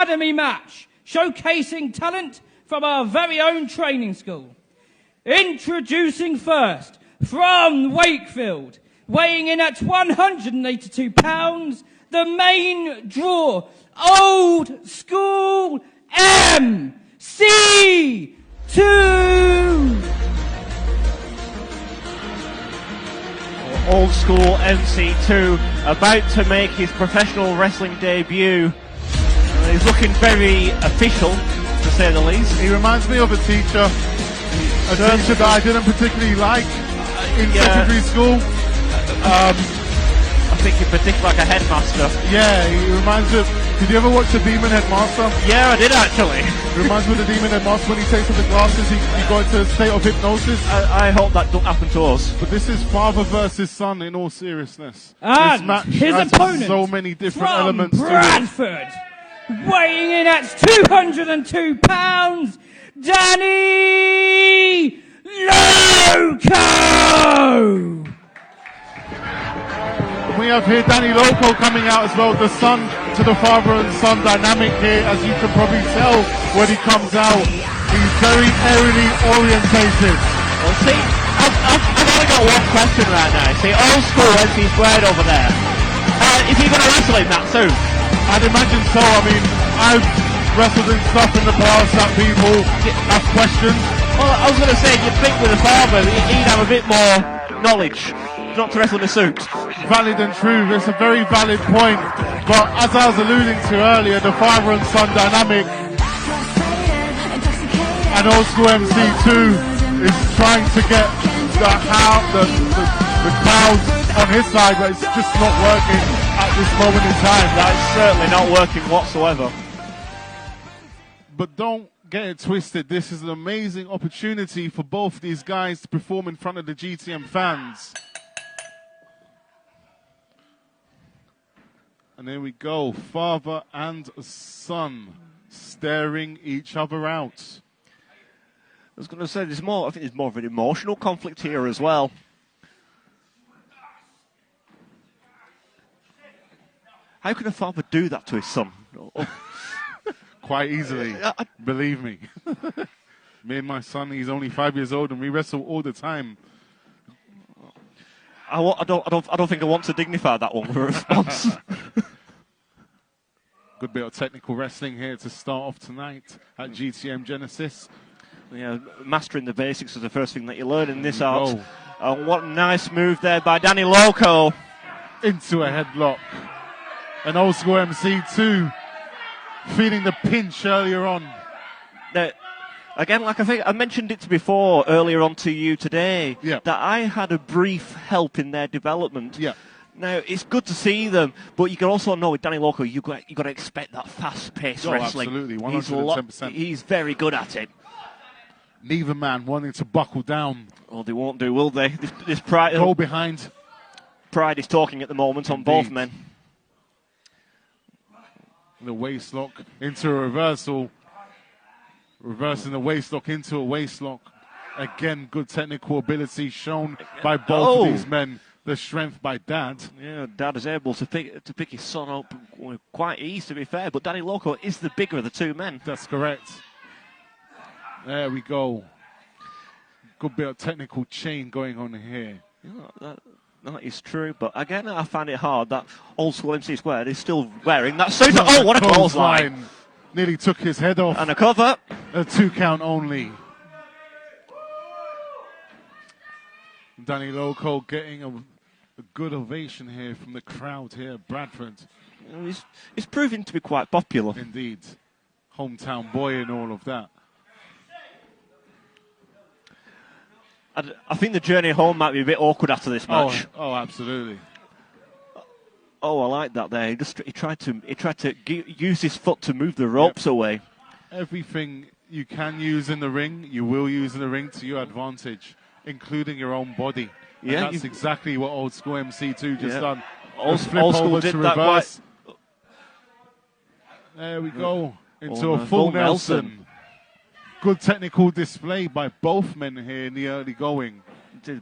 academy match, showcasing talent from our very own training school. Introducing first, from Wakefield, weighing in at 182 pounds, the main draw, Old School MC2. Old School MC2 about to make his professional wrestling debut. He's looking very official, to say the least. He reminds me of a teacher that I didn't particularly like in secondary school. I think in particular like a headmaster. Yeah, he reminds me of... Did you ever watch The Demon Headmaster? Yeah, I did actually. It reminds me of The Demon Headmaster. When he takes off the glasses, he got into a state of hypnosis. I hope that don't happen to us. But this is father versus son in all seriousness. And this match his has opponent so many different from elements Bradford, weighing in at 202 pounds, Danny Loco! We have here Danny Loco coming out as well, the son to the father and son dynamic here, as you can probably tell when he comes out. He's very aerially orientated. Well, see, I've only got one question right now. See, Old School MC squared over there. Is he going to wrestle in that soon? I'd imagine so. I mean, I've wrestled in stuff in the past that people have questions. Well, I was going to say, you'd think with the father, he'd have a bit more knowledge not to wrestle in a suit. Valid and true. It's a very valid point. But as I was alluding to earlier, the father and son dynamic, and Old School MC2 is trying to get the crowd on his side, but it's just not working at this moment in time. That's certainly not working whatsoever. But don't get it twisted. This is an amazing opportunity for both these guys to perform in front of the GTM fans. And there we go, father and son staring each other out. I was going to say, I think there's more of an emotional conflict here as well. How can a father do that to his son? Quite easily, believe me. Me and my son, he's only 5 years old, and we wrestle all the time. I don't think I want to dignify that one with a response. Good bit of technical wrestling here to start off tonight at GTM Genesis. Yeah, mastering the basics is the first thing that you learn in this art. What a nice move there by Danny Loco. Into a headlock. And Old School MC2 feeling the pinch earlier on. Now, again, like I think I mentioned it before earlier on to you today, that I had a brief help in their development. Yeah. Now, it's good to see them, but you can also know with Danny Loco, you've got to expect that fast-paced wrestling. Absolutely, 110%. He's very good at it. Neither man wanting to buckle down. Oh, they won't do, will they? This pride, go behind. Pride is talking at the moment on both men. The waistlock into a reversal. Reversing the waistlock into a waistlock. Again, good technical ability shown by both of these men. The strength by Dad. Yeah, Dad is able to pick his son up with quite ease, to be fair. But Danny Loco is the bigger of the two men. That's correct. There we go. Good bit of technical chain going on here. Yeah, that is true. But again, I find it hard that Old School MC Squared is still wearing that suit. Oh, what a clothesline. Nearly took his head off. And a cover. A 2 count only. Danny Loco getting a good ovation here from the crowd here at Bradford. He's proving to be quite popular. Indeed. Hometown boy and all of that. I think the journey home might be a bit awkward after this match. Oh, absolutely. Oh, I like that there. He tried to use his foot to move the ropes away. Everything you can use in the ring, you will use in the ring to your advantage, including your own body. And that's exactly what Old School MC2 just done. Old School did that right. There we go. Into a full Nelson. Good technical display by both men here in the early going.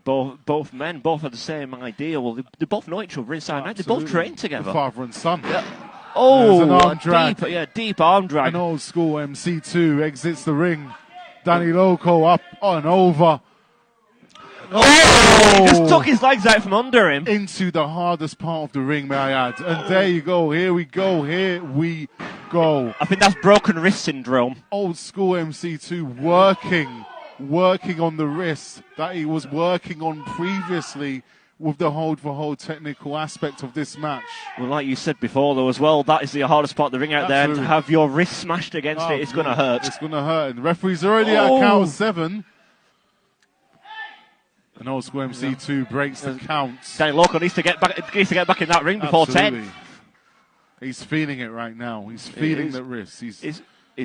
Both men both had the same idea. Well, they both know each other inside and out. They both train together. The father and son. Yeah. Oh, an arm drag. Deep arm drag. An Old School MC2 exits the ring. Danny Loco up and over. Oh! He just took his legs out from under him. Into the hardest part of the ring, may I add. And there you go. Here we go. Here we go. I think that's broken wrist syndrome. Old School MC2 working on the wrist that he was working on previously with the hold for hold technical aspect of this match. Well, like you said before, though, as well, that is the hardest part of the ring out there. And to have your wrist smashed against it, it's going to hurt. It's going to hurt. And the referee's already at a count of 7. And Old School MC2 breaks the counts. Danny Loco needs to get back in that ring before 10. He's feeling it right now. He's feeling the wrist. His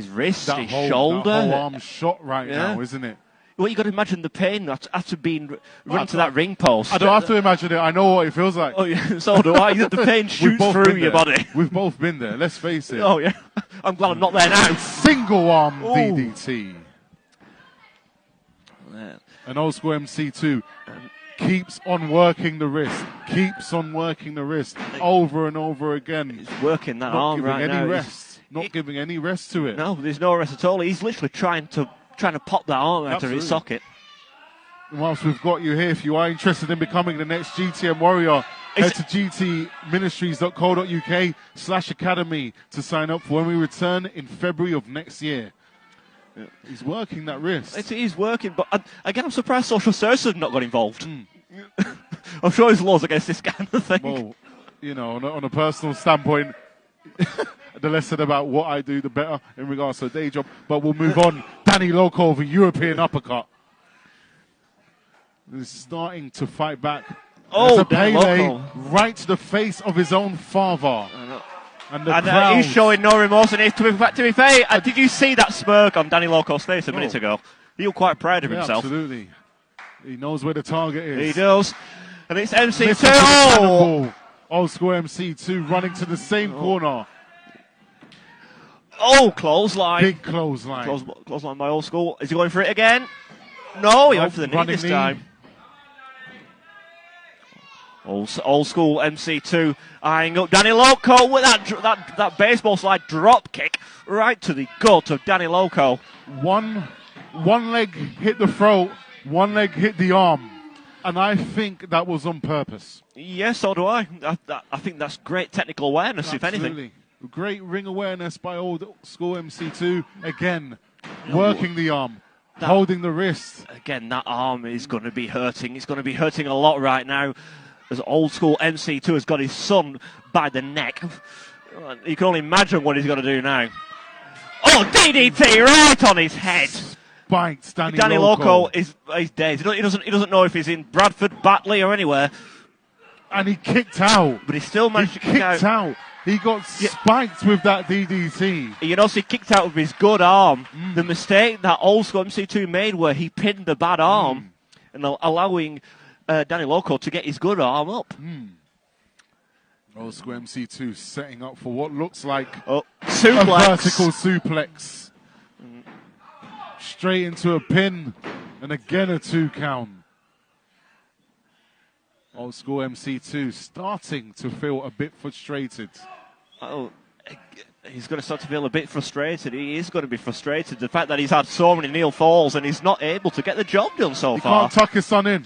wrist, that his whole, shoulder. That whole arm shot right now, isn't it? Well, you got to imagine the pain after being run to that ring post. I don't have to imagine it. I know what it feels like. Oh yeah, so do I. The pain shoots through your body. We've both been there. Let's face it. Oh yeah, I'm glad I'm not there now. Single arm DDT. And Old School MC2 keeps on working the wrist. Keeps on working the wrist over and over again. He's working that arm right now. Not giving any rest to it. No, there's no rest at all. He's literally trying to pop that arm out of his socket. And whilst we've got you here, if you are interested in becoming the next GTM warrior, head to gtministries.co.uk/academy to sign up for when we return in February of next year. Yeah. He's working that wrist. It is working, but again, I'm surprised Social Services have not got involved. I'm sure there's laws against this kind of thing. Well, you know, on a personal standpoint, the less said about what I do, the better in regards to a day job. But we'll move on. Danny Loco over European uppercut. He's starting to fight back. Oh, a Pele right to the face of his own father. And he's showing no remorse. And to be fair, did you see that smirk on Danny Loco's face a minute ago? He was quite proud of himself. Absolutely. He knows where the target is. He does. And it's MC2. Old School MC2 running to the same corner. Oh, clothesline. Big clothesline. Clothesline by Old School. Is he going for it again? No, he went for the knee this time. Old School MC2 eyeing up Danny Loco with that baseball slide drop kick right to the gut of Danny Loco. One leg hit the throat, one leg hit the arm, and I think that was on purpose. Yes, so do I. I think that's great technical awareness, if anything. Great ring awareness by Old School MC2. Again, working the arm, holding the wrist. Again, that arm is going to be hurting. It's going to be hurting a lot right now. As Old School MC2 has got his son by the neck. You can only imagine what he's going to do now. Oh, DDT right on his head. Spikes Danny Loco is dead. He doesn't know if he's in Bradford, Batley or anywhere. And he kicked out. But he still managed to kick out. He got spiked with that DDT. You know, so he kicked out with his good arm. The mistake that Old School MC2 made where he pinned the bad arm and allowing Danny Loco to get his good arm up. Old School MC2 setting up for what looks like a vertical suplex. Straight into a pin. And again a 2 count. Old School MC2 starting to feel a bit frustrated. Oh, he's going to start to feel a bit frustrated. He is going to be frustrated. The fact that he's had so many near falls and he's not able to get the job done so far. He can't tuck his son in.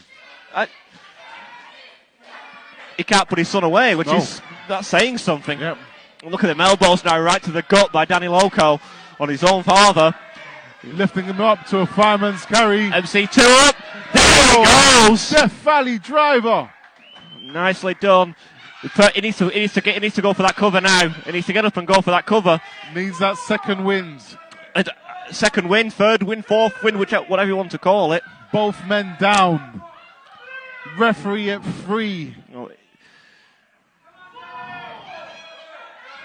He can't put his son away, which is that's saying something. Yep. Look at them elbows now, right to the gut by Danny Loco on his own father. Lifting him up to a fireman's carry. MC2 up. There he goes. Death Valley driver. Nicely done. He needs to go for that cover now. He needs to get up and go for that cover. Needs that second win. Second win, third win, fourth win, whatever you want to call it. Both men down. Referee at 3.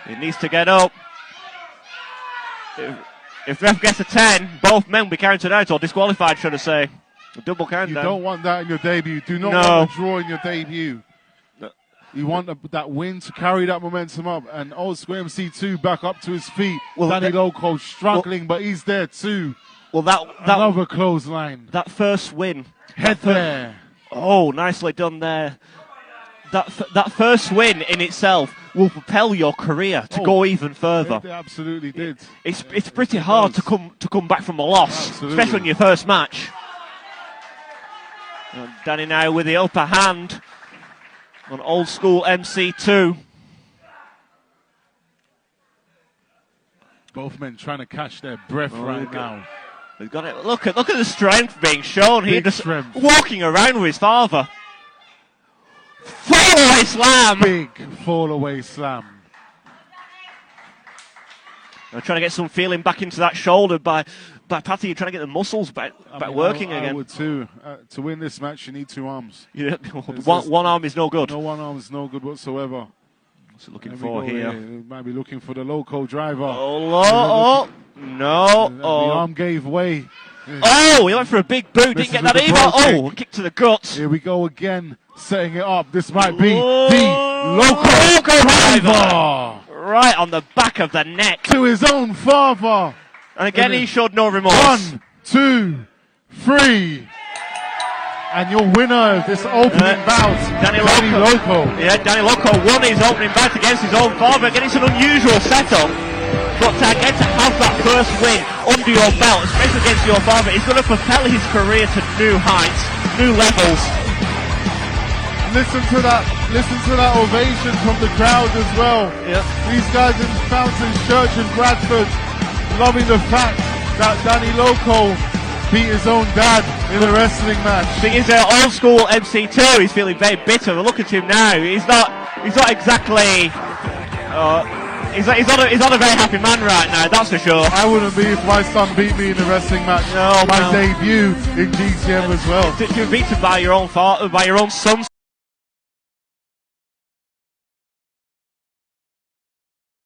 He needs to get up. If ref gets a 10, both men will be counted out or disqualified, should I say. A double countdown. You don't want that in your debut. Do not want a draw in your debut. You want that win to carry that momentum up. And Old School MC2 back up to his feet. Danny Loco struggling, but he's there too. Another clothesline. That first win. Head there. Oh, nicely done there. That first win in itself will propel your career to go even further. They absolutely did. It's pretty hard to come back from a loss, Absolutely. especially in your first match. And Danny now with the upper hand on old school MC2. Both men trying to catch their breath right now. They've got it. Look at the strength being shown here. Big Just strength. walking around with his father. Fall away slam. Big fall away slam. They're trying to get some feeling back into that shoulder by Patty. You're trying to get the muscles back working again. I would too. To win this match, you need 2 arms. Yeah, one arm is no good. No, one arm is no good whatsoever. What's it looking for here? Might be looking for the Loco driver. Oh, no. The arm gave way. Oh, he went for a big boot. Didn't get that either. Oh, kick to the guts. Here we go again, setting it up. This might be the Loco driver. Right on the back of the neck. To his own father. And again, he showed no remorse. 1, 2, 3. And your winner of this opening bout, Danny Loco. Yeah, Danny Loco won his opening bout against his own father. Again, it's an unusual setup. But again, to have that first win under your belt, especially against your father, is going to propel his career to new heights, new levels. Listen to that ovation from the crowd as well. Yep. These guys in Fountain Church in Bradford loving the fact that Danny Loco beat his own dad in a wrestling match. Thing is, old school MC2, he's feeling very bitter. Look at him now. He's not exactly. He's not a very happy man right now. That's for sure. I wouldn't be if my son beat me in a wrestling match. No, my debut in GTM as well. To be beaten by your own father, by your own son.